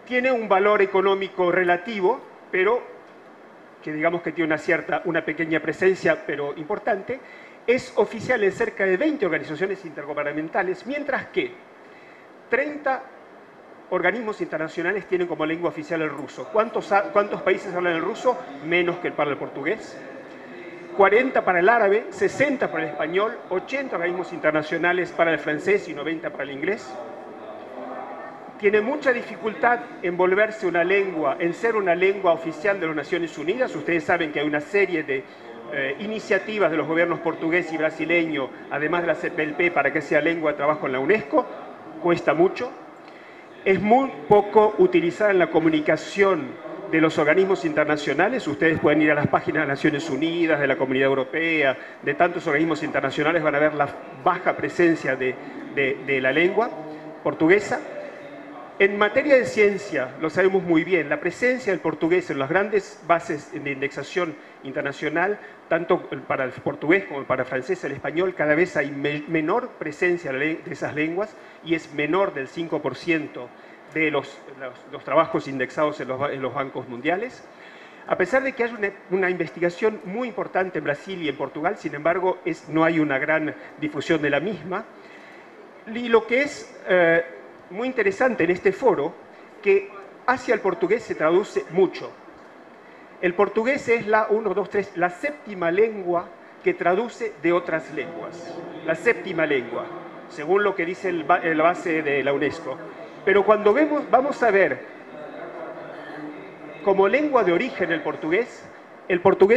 tiene un valor económico relativo, pero que digamos que tiene una pequeña presencia, pero importante. Es oficial en cerca de 20 organizaciones intergubernamentales, mientras que 30 organismos internacionales tienen como lengua oficial el ruso. ¿Cuántos países hablan el ruso? Menos que para el portugués. 40 para el árabe, 60 para el español, 80 organismos internacionales para el francés y 90 para el inglés. Tiene mucha dificultad en volverse una lengua, en ser una lengua oficial de las Naciones Unidas. Ustedes saben que hay una serie de iniciativas de los gobiernos portugués y brasileño, además de la CPLP, para que sea lengua de trabajo en la UNESCO. Cuesta mucho. Es muy poco utilizada en la comunicación de los organismos internacionales. Ustedes pueden ir a las páginas de Naciones Unidas, de la Comunidad Europea, de tantos organismos internacionales, van a ver la baja presencia de la lengua portuguesa. En materia de ciencia, lo sabemos muy bien, la presencia del portugués en las grandes bases de indexación internacional, tanto para el portugués como para el francés, el español, cada vez hay menor presencia de esas lenguas y es menor del 5% de los trabajos indexados en los bancos mundiales. A pesar de que hay una investigación muy importante en Brasil y en Portugal, sin embargo, no hay una gran difusión de la misma. Y lo que es muy interesante en este foro, que hacia el portugués se traduce mucho. El portugués es la 7ª lengua que traduce de otras lenguas. La 7ª lengua, según lo que dice la base de la UNESCO. Pero cuando vamos a ver como lengua de origen el portugués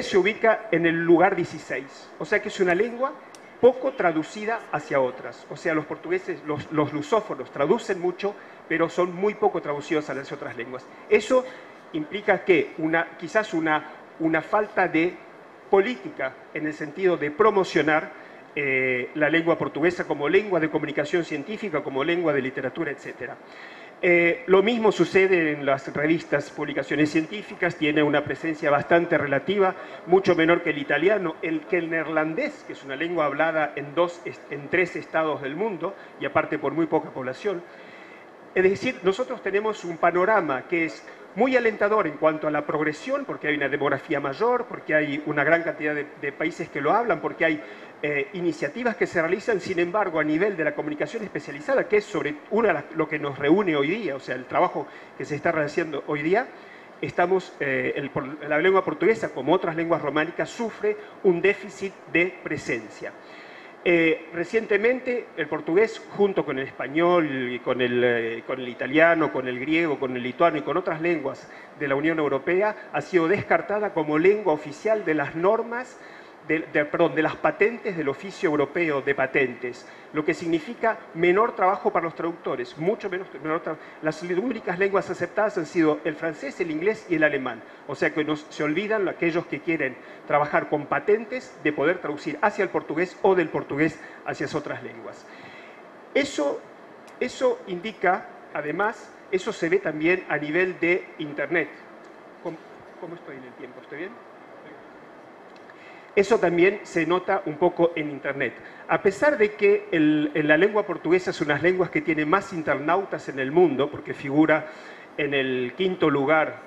se ubica en el lugar 16. O sea que es una lengua poco traducida hacia otras. O sea, los portugueses, los lusófonos traducen mucho, pero son muy poco traducidos a las otras lenguas. Eso implica que quizás una falta de política en el sentido de promocionar la lengua portuguesa como lengua de comunicación científica, como lengua de literatura, etc. Lo mismo sucede en las revistas, publicaciones científicas, tiene una presencia bastante relativa, mucho menor que el italiano, que el neerlandés, que es una lengua hablada en 3 estados del mundo, y aparte por muy poca población. Es decir, nosotros tenemos un panorama que es muy alentador en cuanto a la progresión, porque hay una demografía mayor, porque hay una gran cantidad de países que lo hablan, porque hay iniciativas que se realizan. Sin embargo, a nivel de la comunicación especializada, que es sobre lo que nos reúne hoy día, o sea, el trabajo que se está realizando hoy día, la lengua portuguesa, como otras lenguas románicas, sufre un déficit de presencia. Recientemente el portugués, junto con el español, con el italiano, con el griego, con el lituano y con otras lenguas de la Unión Europea, ha sido descartada como lengua oficial de las normas, de las patentes del Oficio Europeo de Patentes, lo que significa menor trabajo para los traductores, mucho menor trabajo. Las únicas lenguas aceptadas han sido el francés, el inglés y el alemán, o sea que se olvidan aquellos que quieren trabajar con patentes de poder traducir hacia el portugués o del portugués hacia otras lenguas. Eso indica, además, eso se ve también a nivel de Internet. ¿Cómo estoy en el tiempo? ¿Estoy bien? Eso también se nota un poco en Internet. A pesar de que la lengua portuguesa es una de las lenguas que tiene más internautas en el mundo, porque figura en el 5º lugar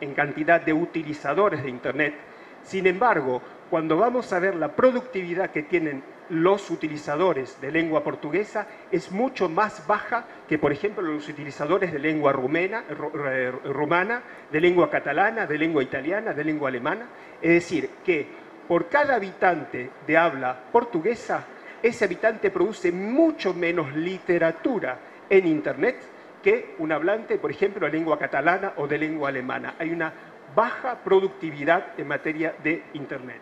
en cantidad de utilizadores de Internet, sin embargo, cuando vamos a ver la productividad que tienen los utilizadores de lengua portuguesa, es mucho más baja que, por ejemplo, los utilizadores de lengua rumana, de lengua catalana, de lengua italiana, de lengua alemana. Es decir, que por cada habitante de habla portuguesa, ese habitante produce mucho menos literatura en Internet que un hablante, por ejemplo, de lengua catalana o de lengua alemana. Hay una baja productividad en materia de Internet.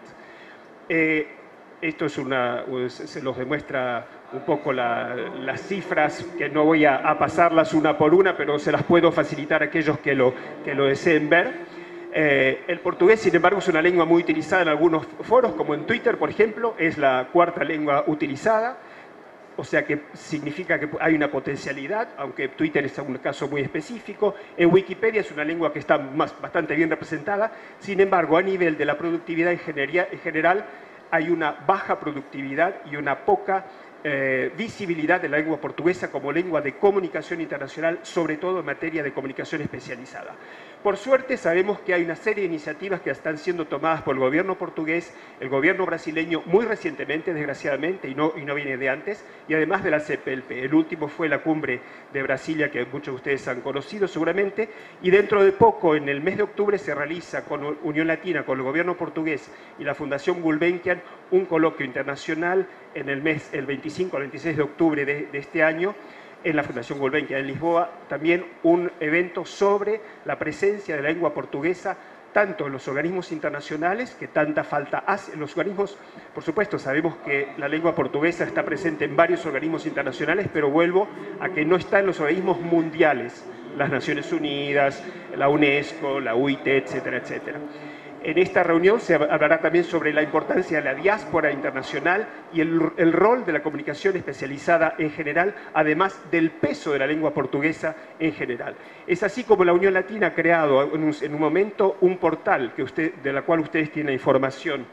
Esto se los demuestra un poco las cifras, que no voy a pasarlas una por una, pero se las puedo facilitar a aquellos que lo deseen ver. El portugués, sin embargo, es una lengua muy utilizada en algunos foros, como en Twitter, por ejemplo, es la 4ª lengua utilizada, o sea que significa que hay una potencialidad, aunque Twitter es un caso muy específico. En Wikipedia es una lengua que está bastante bien representada, sin embargo, a nivel de la productividad en general, hay una baja productividad y una poca visibilidad de la lengua portuguesa como lengua de comunicación internacional, sobre todo en materia de comunicación especializada. Por suerte sabemos que hay una serie de iniciativas que están siendo tomadas por el gobierno portugués, el gobierno brasileño muy recientemente, desgraciadamente, y no viene de antes, y además de la CPLP. El último fue la cumbre de Brasilia, que muchos de ustedes han conocido seguramente, y dentro de poco, en el mes de octubre, se realiza con Unión Latina, con el gobierno portugués y la Fundación Gulbenkian, un coloquio internacional en el 25 al 26 de octubre de este año, en la Fundación Gulbenkian en Lisboa, también un evento sobre la presencia de la lengua portuguesa, tanto en los organismos internacionales, que tanta falta hace. En los organismos, por supuesto, sabemos que la lengua portuguesa está presente en varios organismos internacionales, pero vuelvo a que no está en los organismos mundiales, las Naciones Unidas, la UNESCO, la UIT, etcétera, etcétera. En esta reunión se hablará también sobre la importancia de la diáspora internacional y el rol de la comunicación especializada en general, además del peso de la lengua portuguesa en general. Es así como la Unión Latina ha creado en un momento un portal de la cual ustedes tienen información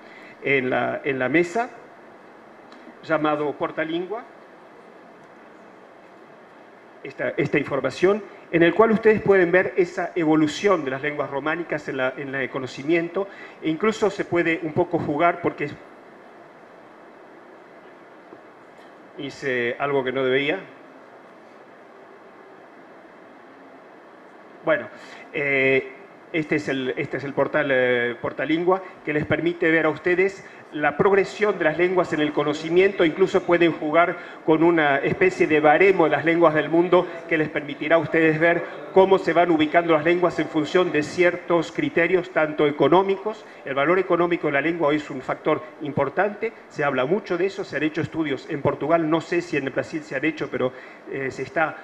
en la mesa, llamado Portalingua, esta información, en el cual ustedes pueden ver esa evolución de las lenguas románicas en el conocimiento, e incluso se puede un poco jugar porque hice algo que no debía. Bueno, este es el portal Portalingua, que les permite ver a ustedes la progresión de las lenguas en el conocimiento. Incluso pueden jugar con una especie de baremo de las lenguas del mundo que les permitirá a ustedes ver cómo se van ubicando las lenguas en función de ciertos criterios, tanto económicos. El valor económico de la lengua hoy es un factor importante, se habla mucho de eso, se han hecho estudios en Portugal, no sé si en Brasil se han hecho, pero se está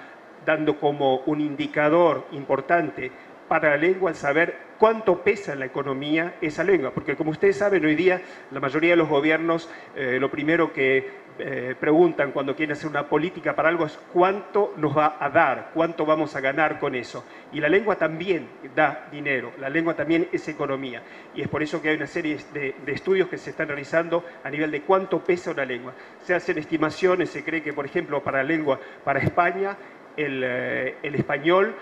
dando como un indicador importante para la lengua el saber cuánto pesa en la economía esa lengua, porque como ustedes saben, hoy día la mayoría de los gobiernos lo primero que preguntan cuando quieren hacer una política para algo es cuánto nos va a dar, cuánto vamos a ganar con eso. Y la lengua también da dinero, la lengua también es economía. Y es por eso que hay una serie de estudios que se están realizando a nivel de cuánto pesa una lengua. Se hacen estimaciones, se cree que, por ejemplo, para la lengua, para España, el español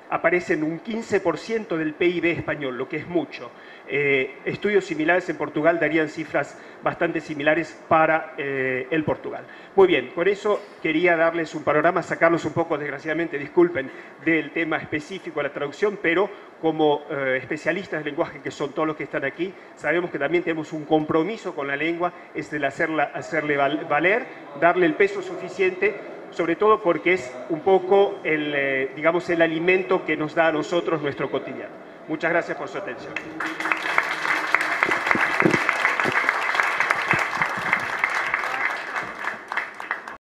aparece en un 15% del PIB español, lo que es mucho. Estudios similares en Portugal darían cifras bastante similares para el Portugal. Muy bien, con eso quería darles un panorama, sacarlos un poco, desgraciadamente, disculpen, del tema específico de la traducción, pero como especialistas del lenguaje, que son todos los que están aquí, sabemos que también tenemos un compromiso con la lengua, es el hacerle valer, darle el peso suficiente, sobre todo porque es un poco digamos, el alimento que nos da a nosotros nuestro cotidiano. Muchas gracias por su atención.